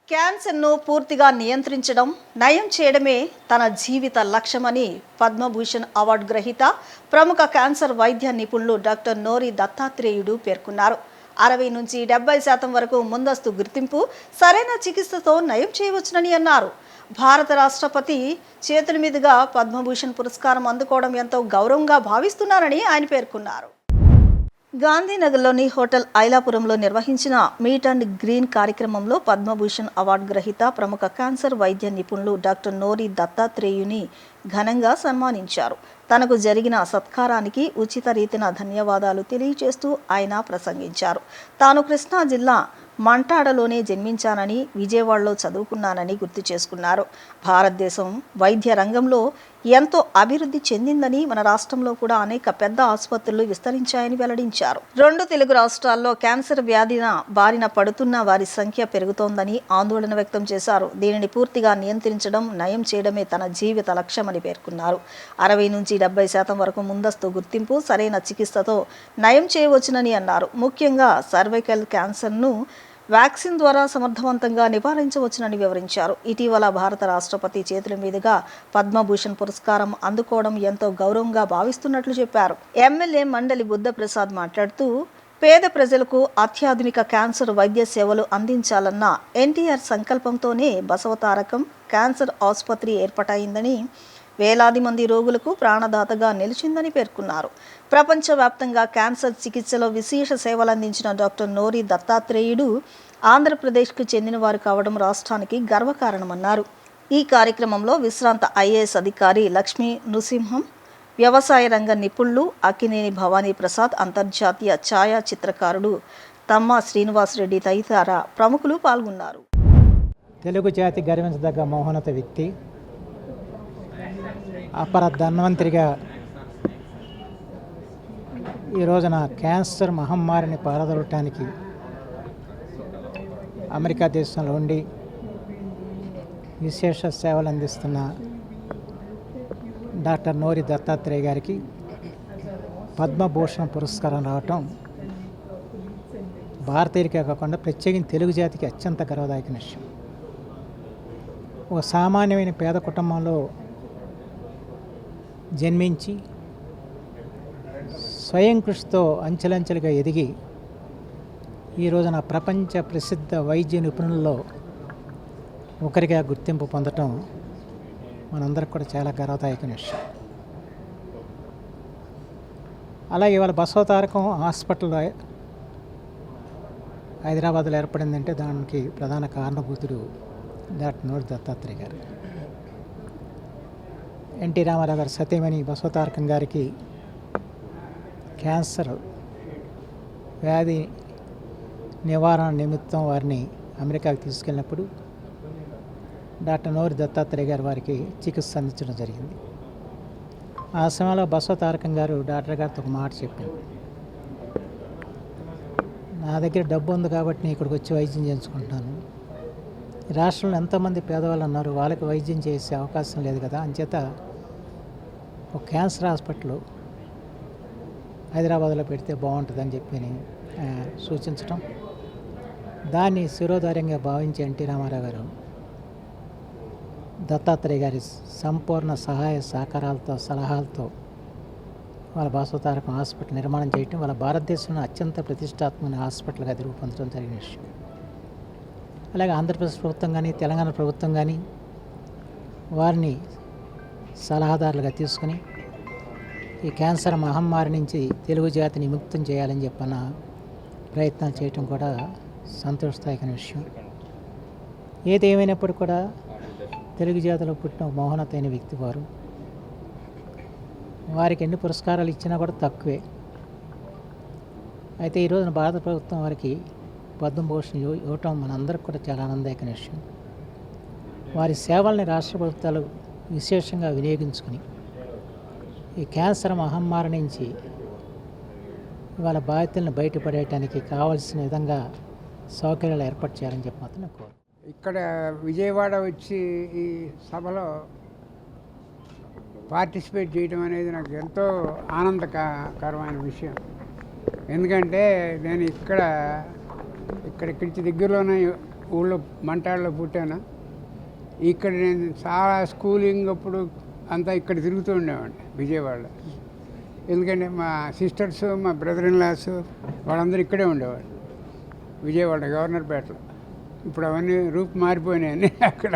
క్యాన్సర్ను పూర్తిగా నియంత్రించడం, నయం చేయడమే తన జీవిత లక్ష్యమని పద్మభూషణ్ అవార్డు గ్రహీత, ప్రముఖ క్యాన్సర్ వైద్య నిపుణులు డాక్టర్ నోరి దత్తాత్రేయుడు పేర్కొన్నారు. 60 నుంచి 70% వరకు ముందస్తు గుర్తింపు, సరైన చికిత్సతో నయం చేయవచ్చునని అన్నారు. భారత రాష్ట్రపతి చేతుల మీదుగా పద్మభూషణ్ పురస్కారం అందుకోవడం ఎంతో గౌరవంగా భావిస్తున్నారని ఆయన పేర్కొన్నారు. గాంధీనగర్లోని హోటల్ ఐలాపురంలో నిర్వహించిన మీట్ అండ్ గ్రీన్ కార్యక్రమంలో పద్మభూషణ్ అవార్డు గ్రహీత, ప్రముఖ క్యాన్సర్ వైద్య నిపుణులు డాక్టర్ నోరి దత్తాత్రేయుని ఘనంగా సన్మానించారు. తనకు జరిగిన సత్కారానికి ఉచిత రీతిన ధన్యవాదాలు తెలియజేస్తూ ఆయన ప్రసంగించారు. తాను కృష్ణా జిల్లా మంటాడలోనే జన్మించానని, విజయవాడలో చదువుకున్నానని గుర్తు చేసుకున్నారు. భారతదేశం వైద్య రంగంలో ఎంతో అభివృద్ధి చెందిందని, మన రాష్ట్రంలో కూడా అనేక పెద్ద ఆసుపత్రులు విస్తరించాయని వెల్లడించారు. 2 తెలుగు రాష్ట్రాల్లో క్యాన్సర్ వ్యాధిన బారిన పడుతున్న వారి సంఖ్య పెరుగుతోందని ఆందోళన వ్యక్తం చేశారు. దీనిని పూర్తిగా నియంత్రించడం, నయం చేయడమే తన జీవిత లక్ష్యమని పేర్కొన్నారు. 60 నుంచి 70% వరకు ముందస్తు గుర్తింపు, సరైన చికిత్సతో నయం చేయవచ్చునని అన్నారు. ముఖ్యంగా సర్వైకల్ క్యాన్సర్ను వ్యాక్సిన్ ద్వారా సమర్థవంతంగా నివారించవచ్చునని వివరించారు. ఇటీవల భారత రాష్ట్రపతి చేతుల మీదుగా పద్మభూషణ్ పురస్కారం అందుకోవడం ఎంతో గౌరవంగా భావిస్తున్నట్లు చెప్పారు. ఎమ్మెల్యే మండలి బుద్ధప్రసాద్ మాట్లాడుతూ, పేద ప్రజలకు అత్యాధునిక క్యాన్సర్ వైద్య సేవలు అందించాలన్న ఎన్టీఆర్ సంకల్పంతోనే బసవతారకం క్యాన్సర్ ఆసుపత్రి ఏర్పాటైందని, వేలాది మంది రోగులకు ప్రాణదాతగా నిలిచిందని పేర్కొన్నారు. ప్రపంచవ్యాప్తంగా క్యాన్సర్ చికిత్సలో విశేష సేవలందించిన డాక్టర్ నోరి దత్తాత్రేయుడు ఆంధ్రప్రదేశ్కు చెందినవారు కావడం రాష్ట్రానికి గర్వకారణమన్నారు. ఈ కార్యక్రమంలో విశ్రాంత ఐఏఎస్ అధికారి లక్ష్మీ నృసింహం, వ్యవసాయ రంగ నిపుణులు అక్కినేని భవానీ ప్రసాద్, అంతర్జాతీయ ఛాయా చిత్రకారుడు తమ్మ శ్రీనివాసరెడ్డి తదితర ప్రముఖులు పాల్గొన్నారు. తెలుగు జాతి గర్వించదగ్గ మహోన్నత వ్యక్తి, అపర ధన్వంతరిగా ఈ రోజున క్యాన్సర్ మహమ్మారిని పారదొలటానికి అమెరికా దేశంలో ఉండి విశేష సేవలు అందిస్తున్న డాక్టర్ నోరి దత్తాత్రేయ గారికి పద్మభూషణ్ పురస్కారం రావటం భారతీయులకే కాకుండా ప్రత్యేకించి తెలుగు జాతికి అత్యంత గర్వదాయక విషయం. ఒక సామాన్యమైన పేద కుటుంబంలో జన్మించి స్వయం కృషితో అంచెలంచెలుగా ఎదిగి ఈ రోజున ప్రపంచ ప్రసిద్ధ వైద్య నిపుణుల్లో ఒకరిగా గుర్తింపు పొందటం మనందరికి కూడా చాలా గర్వదాయక విషయం. అలాగే ఇవాళ బసవతారకం హాస్పిటల్ హైదరాబాద్లో ఏర్పడిందంటే దానికి ప్రధాన కారణభూతుడు డాక్టర్ నోరి దత్తాత్రేయ గారు. ఎన్టీ రామారావు గారి సతీమణి బసవతారకం గారికి క్యాన్సర్ వ్యాధి నివారణ నిమిత్తం వారిని అమెరికాకు తీసుకెళ్ళినప్పుడు డాక్టర్ నోరి దత్తాత్రేయ గారు వారికి చికిత్స అందించడం జరిగింది. ఆ సమయంలో బసవతారకం గారు డాక్టర్ గారితో ఒక మాట చెప్పింది, నా దగ్గర డబ్బు ఉంది కాబట్టి నేను ఇక్కడికి వచ్చి వైద్యం చేయించుకుంటున్నాను. రాష్ట్రంలో ఎంతోమంది పేదవాళ్ళు ఉన్నారు, వాళ్ళకి వైద్యం చేసే అవకాశం లేదు కదా, అంచేత ఒక క్యాన్సర్ హాస్పిటల్ హైదరాబాద్లో పెడితే బాగుంటుందని చెప్పి సూచించటం, దాన్ని శిరోధార్యంగా భావించి ఎన్టీ రామారావు గారు దత్తాత్రేయ గారి సంపూర్ణ సహాయ సహకారాలతో, సలహాలతో వాళ్ళ బసవతారకం హాస్పిటల్ నిర్మాణం చేయటం, వాళ్ళ భారతదేశంలో అత్యంత ప్రతిష్టాత్మక హాస్పిటల్గా రూపొందడం జరిగిన విషయం. అలాగే ఆంధ్రప్రదేశ్ ప్రభుత్వం కానీ, తెలంగాణ ప్రభుత్వం కానీ వారిని సలహాదారులుగా తీసుకుని ఈ క్యాన్సర్ మహమ్మారి నుంచి తెలుగు జాతిని విముక్తం చేయాలని చెప్పిన ప్రయత్నాలు చేయటం కూడా సంతోషదాయకమైన విషయం. ఏది ఏమైనప్పుడు కూడా తెలుగు జాతిలో పుట్టిన మహోన్నతమైన వ్యక్తి వారు. వారికి ఎన్ని పురస్కారాలు ఇచ్చినా కూడా తక్కువే. అయితే ఈ రోజున భారత ప్రభుత్వం వారికి పద్మభూషణ్ ఇవ్వటం మనందరికి కూడా చాలా ఆనందదాయకమైన విషయం. వారి సేవల్ని రాష్ట్ర ప్రభుత్వాలు విశేషంగా వినియోగించుకుని ఈ క్యాన్సర్ మహమ్మారి నుంచి వాళ్ళ బాధ్యతలను బయటపడేయటానికి కావాల్సిన విధంగా సౌకర్యాలు ఏర్పాటు చేయాలని చెప్పి మాత్రం కోరు. ఇక్కడ విజయవాడ వచ్చి ఈ సభలో పార్టిసిపేట్ చేయడం అనేది నాకు ఎంతో ఆనందకరమైన విషయం. ఎందుకంటే నేను ఇక్కడి నుంచి దగ్గరలోనే ఊళ్ళో మంటాడలో పుట్టాను. ఇక్కడ నేను చాలా స్కూలింగ్ అప్పుడు అంతా ఇక్కడ తిరుగుతూ ఉండేవాడిని విజయవాడలో. ఎందుకంటే మా సిస్టర్స్, మా బ్రదర్ ఇన్ లాస్ వాళ్ళందరూ ఇక్కడే ఉండేవాళ్ళు విజయవాడ గవర్నర్పేటలో. ఇప్పుడు అవన్నీ రూపు మారిపోయినాయని అక్కడ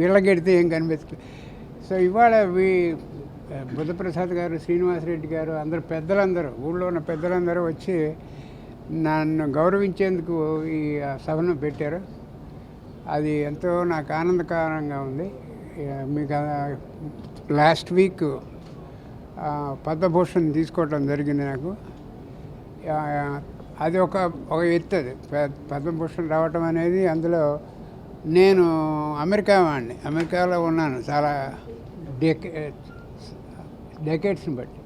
వీళ్ళకెడితే ఏం కనిపించలేదు. సో ఇవాళ బుద్ధప్రసాద్ గారు, శ్రీనివాసరెడ్డి గారు, అందరు పెద్దలందరూ, ఊళ్ళో ఉన్న పెద్దలందరూ వచ్చి నన్ను గౌరవించేందుకు ఈ సభను పెట్టారు. అది ఎంతో నాకు ఆనందకరంగా ఉంది. మీకు లాస్ట్ వీక్ పద్మభూషణ్ తీసుకోవటం జరిగింది నాకు. అది ఒక ఎత్తు. అది పద్మభూషణ్ రావటం అనేది. అందులో నేను అమెరికాలో ఉన్నాను చాలా డెకేడ్స్ని బట్టి.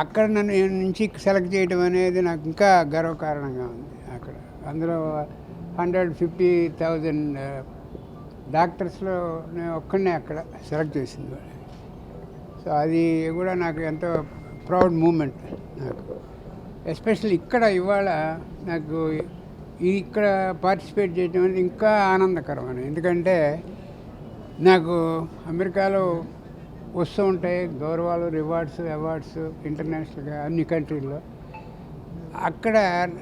అక్కడ నన్ను నుంచి సెలెక్ట్ చేయడం అనేది నాకు ఇంకా గర్వకారణంగా ఉంది. అక్కడ అందులో 150,000 డాక్టర్స్లో నేను ఒక్కడనే అక్కడ సెలెక్ట్ చేసింది. సో అది కూడా నాకు ఎంతో ప్రౌడ్ మూమెంట్ నాకు. ఎస్పెషల్లీ ఇక్కడ ఇవాళ నాకు ఇక్కడ పార్టిసిపేట్ చేయడం అనేది ఇంకా ఆనందకరమైన. ఎందుకంటే నాకు అమెరికాలో వస్తూ ఉంటాయి గౌరవాలు, రివార్డ్స్, అవార్డ్స్ ఇంటర్నేషనల్గా అన్ని కంట్రీల్లో. అక్కడ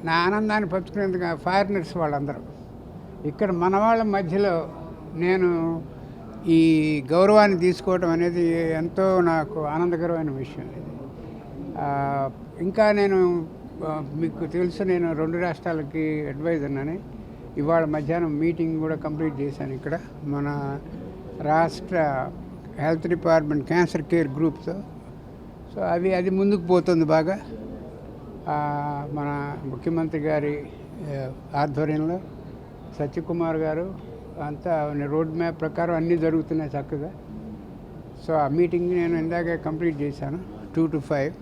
నా ఆనందాన్ని పంచుకునేందుకు ఫారినర్స్ వాళ్ళందరూ. ఇక్కడ మన వాళ్ళ మధ్యలో నేను ఈ గౌరవాన్ని తీసుకోవడం అనేది ఎంతో నాకు ఆనందకరమైన విషయం. ఇంకా నేను మీకు తెలుసు, నేను 2 రాష్ట్రాలకి అడ్వైజర్నని. ఇవాళ మధ్యాహ్నం మీటింగ్ కూడా కంప్లీట్ చేశాను ఇక్కడ మన రాష్ట్ర హెల్త్ డిపార్ట్మెంట్ క్యాన్సర్ కేర్ గ్రూప్తో. సో అది ముందుకు పోతుంది బాగా. మన ముఖ్యమంత్రి గారి ఆధ్వర్యంలో సత్యకుమార్ గారు అంతా రోడ్ మ్యాప్ ప్రకారం అన్నీ జరుగుతున్నాయి చక్కగా. సో ఆ మీటింగ్ నేను ఇందాకే కంప్లీట్ చేశాను. 2 to 5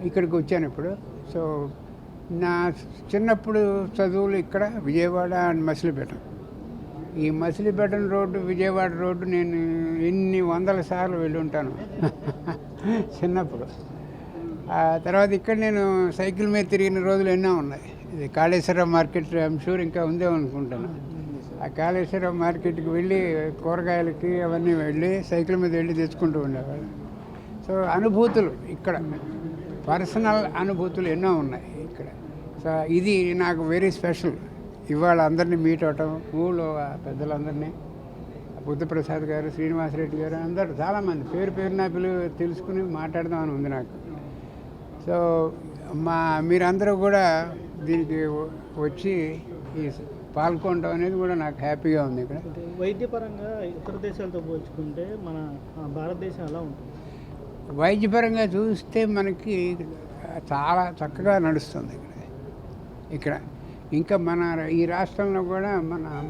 ఇక్కడికి వచ్చాను ఇప్పుడు. సో నా చిన్నప్పుడు చదువులు ఇక్కడ విజయవాడ అండ్ మచిలీపట్నం. ఈ మచిలీపట్నం రోడ్డు, విజయవాడ రోడ్డు నేను ఎన్ని వందల సార్లు వెళ్ళి ఉంటాను చిన్నప్పుడు. ఆ తర్వాత ఇక్కడ నేను సైకిల్ మీద తిరిగిన రోజులు ఎన్నో ఉన్నాయి. ఇది కాళేశ్వరం మార్కెట్, ఐఎమ్ షూర్ ఇంకా ఉందేమనుకుంటాను. ఆ కాళేశ్వరం మార్కెట్కి వెళ్ళి కూరగాయలకి అవన్నీ వెళ్ళి సైకిల్ మీద వెళ్ళి తెచ్చుకుంటూ ఉండేవాళ్ళు. సో అనుభూతులు ఇక్కడ, పర్సనల్ అనుభూతులు ఎన్నో ఉన్నాయి ఇక్కడ. సో ఇది నాకు వెరీ స్పెషల్. ఇవాళ అందరినీ మీట్ అవటం, ఊళ్ళో పెద్దలందరినీ, బుద్ధప్రసాద్ గారు, శ్రీనివాసరెడ్డి గారు, అందరూ చాలామంది పేరున తెలుసుకుని మాట్లాడదామని ఉంది నాకు. సో మీరందరూ కూడా దీనికి వచ్చి ఈ పాల్గొనడం అనేది కూడా నాకు హ్యాపీగా ఉంది. ఇక్కడ వైద్యపరంగా ఇతర దేశాలతో పోల్చుకుంటే మన భారతదేశం ఎలా ఉంటుంది? వైద్యపరంగా చూస్తే మనకి చాలా చక్కగా నడుస్తుంది ఇక్కడ. ఇంకా మన ఈ రాష్ట్రంలో కూడా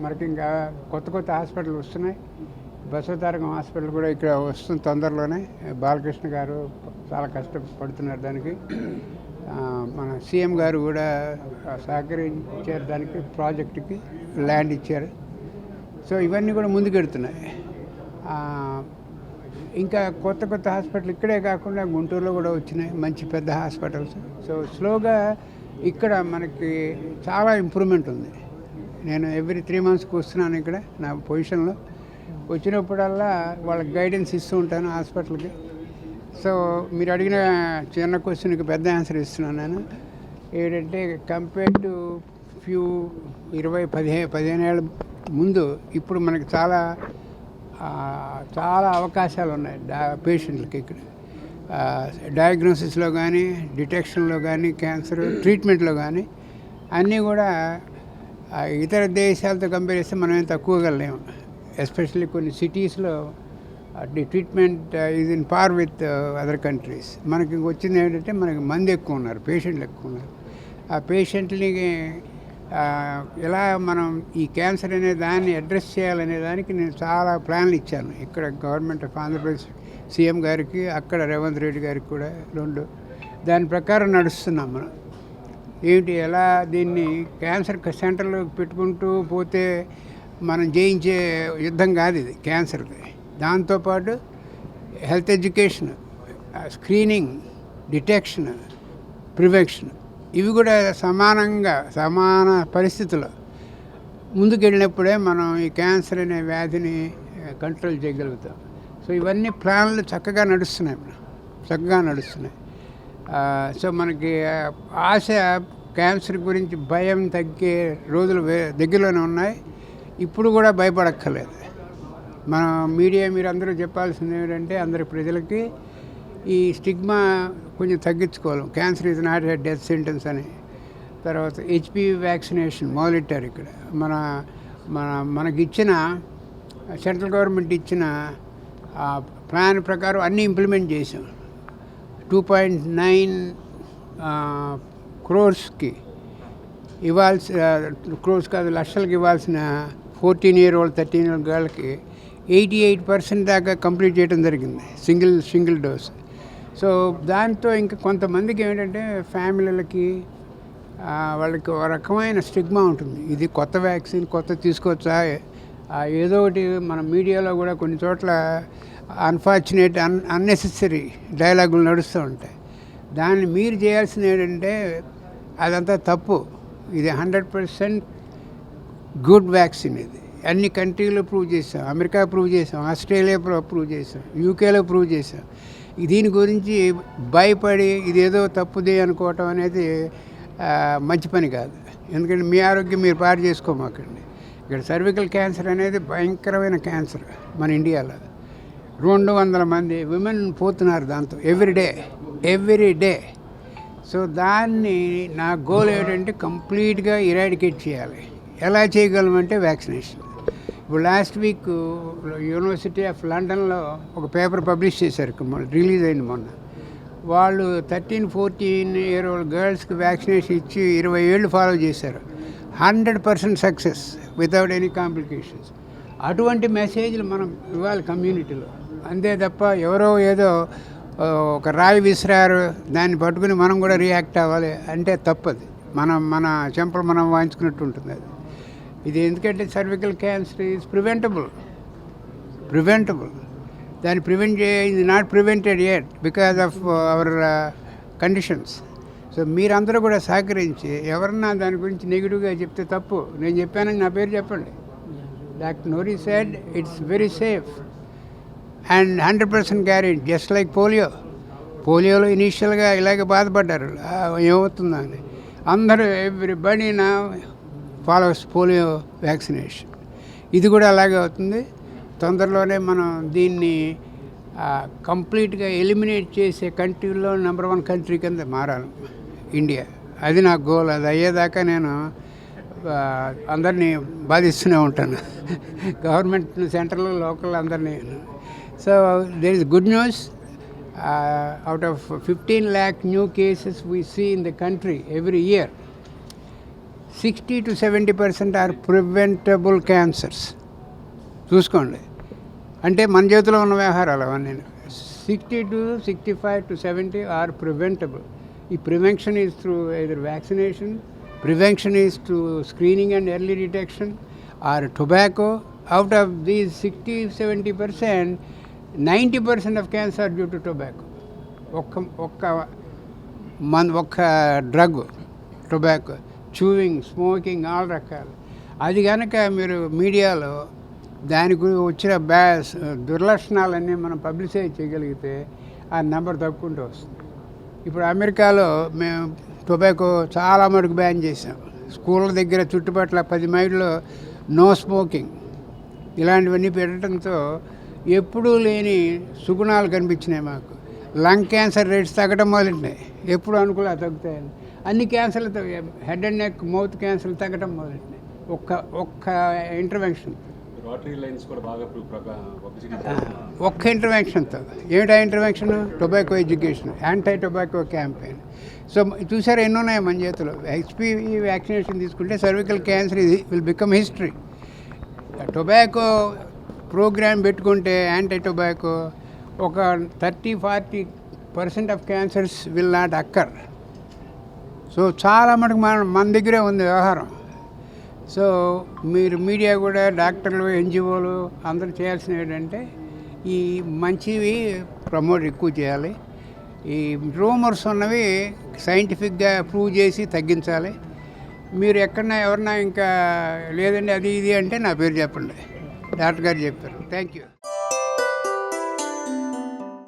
మనకి ఇంకా కొత్త హాస్పిటల్ వస్తున్నాయి. బసవతారకం హాస్పిటల్ కూడా ఇక్కడ వస్తుంది తొందరలోనే. బాలకృష్ణ గారు చాలా కష్టపడుతున్నారు దానికి. మన సీఎం గారు కూడా సహకరించారు దానికి, ప్రాజెక్టుకి ల్యాండ్ ఇచ్చారు. సో ఇవన్నీ కూడా ముందుకెడుతున్నాయి. ఇంకా కొత్త హాస్పిటల్ ఇక్కడే కాకుండా గుంటూరులో కూడా వచ్చినాయి మంచి పెద్ద హాస్పిటల్స్. సో స్లోగా ఇక్కడ మనకి చాలా ఇంప్రూవ్మెంట్ ఉంది. నేను ఎవ్రీ 3 monthsకి వస్తున్నాను ఇక్కడ నా పొజిషన్లో. వచ్చినప్పుడల్లా వాళ్ళకి గైడెన్స్ ఇస్తూ ఉంటాను హాస్పిటల్కి. సో మీరు అడిగిన చిన్న క్వశ్చన్కి పెద్ద ఆన్సర్ ఇస్తున్నాను నేను. ఏంటంటే కంపేర్ టు 15 ఏళ్ళ ముందు ఇప్పుడు మనకి చాలా అవకాశాలు ఉన్నాయి పేషెంట్లకి ఇక్కడ. డయాగ్నోసిస్లో కానీ, డిటెక్షన్లో కానీ, క్యాన్సర్ ట్రీట్మెంట్లో కానీ అన్నీ కూడా ఇతర దేశాలతో కంపేర్ చేస్తే మనం ఏం తక్కువగా లేము. ఎస్పెషల్లీ కొన్ని సిటీస్లో the treatment is in par with other countries. మనకి వచ్చింది ఏంటంటే మనకి మంది ఎక్కువ ఉన్నారు, పేషెంట్లు ఎక్కువ ఉన్నారు. ఆ పేషెంట్ని ఎలా మనం ఈ క్యాన్సర్ అనే దాన్ని అడ్రస్ చేయాలనే దానికి నేను చాలా ప్లాన్లు ఇచ్చాను. ఇక్కడ గవర్నమెంట్ ఆఫ్ ఆంధ్రప్రదేశ్ సీఎం గారికి, అక్కడ రేవంత్ రెడ్డి గారికి కూడా 2. దాని ప్రకారం నడుస్తున్నాం మనం. ఏంటి ఎలా దీన్ని క్యాన్సర్ సెంటర్లో పెట్టుకుంటూ పోతే మనం జయించే యుద్ధం కాదు ఇది క్యాన్సర్ది. దాంతోపాటు health education, screening, detection, prevention ఇవి కూడా సమాన పరిస్థితుల్లో ముందుకెళ్ళినప్పుడే మనం ఈ క్యాన్సర్ అనే వ్యాధిని కంట్రోల్ చేయగలుగుతాం. సో ఇవన్నీ ప్లాన్లు చక్కగా నడుస్తున్నాయి. సో మనకి ఆశ క్యాన్సర్ గురించి భయం తగ్గే రోజులు దగ్గరలోనే ఉన్నాయి. ఇప్పుడు కూడా భయపడక్కర్లేదు. మన మీడియా మీరందరూ చెప్పాల్సింది ఏంటంటే అందరి ప్రజలకి ఈ స్టిగ్మా కొంచెం తగ్గించుకోవాలి. Cancer is not a death sentence అని. తర్వాత హెచ్పివి వ్యాక్సినేషన్ మొదలెట్టారు ఇక్కడ. మనకిచ్చిన సెంట్రల్ గవర్నమెంట్ ఇచ్చిన ప్లాన్ ప్రకారం అన్నీ ఇంప్లిమెంట్ చేసాం. 2.9 crores ఇవ్వాల్సి క్రోర్స్ కాదు లక్షలకి ఇవ్వాల్సిన 14-year-old 13-year-old గర్ల్కి 88% దాకా కంప్లీట్ చేయడం జరిగింది సింగిల్ డోస్. సో దాంతో ఇంకా కొంతమందికి ఏంటంటే ఫ్యామిలీలకి వాళ్ళకి ఒక రకమైన స్టిగ్మా ఉంటుంది. ఇది కొత్త వ్యాక్సిన్ తీసుకోవచ్చా ఏదో ఒకటి. మన మీడియాలో కూడా కొన్ని చోట్ల అన్ఫార్చునేట్ అన్నెసెసరీ డైలాగులు నడుస్తూ ఉంటాయి. దాన్ని మీరు చేయాల్సింది ఏంటంటే అదంతా తప్పు. ఇది 100% గుడ్ వ్యాక్సిన్. ఇది అన్ని కంట్రీలో ప్రూవ్ చేసాం. అమెరికా ప్రూవ్ చేసాం, ఆస్ట్రేలియా ప్రూవ్ చేసాం, యూకేలో ప్రూవ్ చేసాం. దీని గురించి భయపడి ఇదేదో తప్పుది అనుకోవటం అనేది మంచి పని కాదు. ఎందుకంటే మీ ఆరోగ్యం మీరు పాడు చేసుకోమాకండి. ఇక్కడ సర్వికల్ క్యాన్సర్ అనేది భయంకరమైన క్యాన్సర్. మన ఇండియాలో 200 మంది విమెన్ పోతున్నారు దాంతో ఎవ్రీ డే. సో దాన్ని నా గోల్ ఏంటంటే కంప్లీట్గా ఇరాడికేట్ చేయాలి. ఎలా చేయగలమంటే వ్యాక్సినేషన్. ఇప్పుడు లాస్ట్ వీక్ యూనివర్సిటీ ఆఫ్ లండన్లో ఒక పేపర్ పబ్లిష్ చేశారు, రిలీజ్ అయింది మొన్న. వాళ్ళు 13-14-year-old గర్ల్స్కి వ్యాక్సినేషన్ ఇచ్చి 20 ఏళ్ళు ఫాలో చేశారు. 100% సక్సెస్ వితౌట్ ఎనీ కాంప్లికేషన్స్. అటువంటి మెసేజ్లు మనం ఇవ్వాలి కమ్యూనిటీలో. అంతే తప్ప ఎవరో ఏదో ఒక రాయి విసిరారు దాన్ని పట్టుకుని మనం కూడా రియాక్ట్ అవ్వాలి అంటే తప్పది. మన చెంపలు మనం వాయించుకున్నట్టు ఉంటుంది అది. ఇది ఎందుకంటే సర్వికల్ క్యాన్సర్ ఈజ్ ప్రివెంటబుల్. దాన్ని ప్రివెంట్ ఇది not prevented yet because of our conditions. So మీరందరూ కూడా సహకరించి ఎవరన్నా దాని గురించి నెగిటివ్గా చెప్తే తప్పు. నేను చెప్పానని నా పేరు చెప్పండి. Doctor Nori said it's very safe and 100% guarantee. Just like పోలియోలో ఇనీషియల్గా ఇలాగే బాధపడ్డారు ఏమవుతుందా అని. అందరూ ఎవ్రీబడీ నా ఫాలోస్ పోలియో వ్యాక్సినేషన్. ఇది కూడా అలాగే అవుతుంది. తొందరలోనే మనం దీన్ని కంప్లీట్గా ఎలిమినేట్ చేసే కంట్రీలో నెంబర్ 1 కంట్రీ కింద మారాలి ఇండియా. అది నా గోల్. అది అయ్యేదాకా నేను అందరినీ బాధిస్తూనే ఉంటాను, గవర్నమెంట్, సెంట్రల్, లోకల్ అందరినీ. So there is good news. Out of 15 lakh new cases we see in the country every year, 60 to 70% are preventable cancers. చూసుకోండి, అంటే మన చేతిలో ఉన్న వ్యవహారాలు అవన్నీ. 60 to 65 to 70 are preventable. ఈ prevention is through either vaccination, prevention is through screening and early detection, or tobacco. Out of these 60-70%, 90% of cancer are due to tobacco. ఒక్క drug tobacco, chewing, smoking, all రకాలు. అది కనుక మీరు మీడియాలో దాని గురించి వచ్చిన దుర్లక్షణాలన్నీ మనం పబ్లిసైజ్ చేయగలిగితే ఆ నెంబర్ తగ్గుకుంటూ వస్తుంది. ఇప్పుడు అమెరికాలో మేము టొబాకో చాలా మటుకు బ్యాన్ చేసాం. స్కూళ్ళ దగ్గర చుట్టుపక్కల 10 మైళ్ళలో నో స్మోకింగ్ ఇలాంటివన్నీ పెట్టడంతో ఎప్పుడూ లేని సుగుణాలు కనిపించినాయి మాకు. లంగ్ క్యాన్సర్ రేట్స్ తగ్గడం మొదలెట్టినాయి. ఎప్పుడు అనుకూల తగ్గుతాయని. అన్ని క్యాన్సర్లు హెడ్ అండ్ నెక్, మౌత్ క్యాన్సర్లు తగ్గడం మొదలెట్టినాయి ఒక్క ఇంటర్వెన్షన్. ఒక్క ఇంటర్వెన్షన్తో. ఏమిటా intervention? Tobacco education, anti tobacco campaign. So చూసారా ఎన్ని ఉన్నాయి మన చేతిలో. హెచ్పివి వ్యాక్సినేషన్ తీసుకుంటే cervical cancer will become history. Tobacco programme పెట్టుకుంటే యాంటీ టొబాకో ఒక 30-40% of cancers will not occur. So చాలా మటుకు మన దగ్గరే ఉంది వ్యవహారం. సో మీరు మీడియా కూడా, డాక్టర్లు, ఎన్జిఓలు అందరూ చేయాల్సినవి ఏంటంటే ఈ మంచివి ప్రమోట్ ఎక్కువ చేయాలి. ఈ రూమర్స్ ఉన్నవి సైంటిఫిక్గా ప్రూవ్ చేసి తగ్గించాలి. మీరు ఎక్కడన్నా ఎవరన్నా ఇంకా లేదండి అది ఇది అంటే నా పేరు చెప్పండి. డాక్టర్ గారు చెప్పారు. Thank you.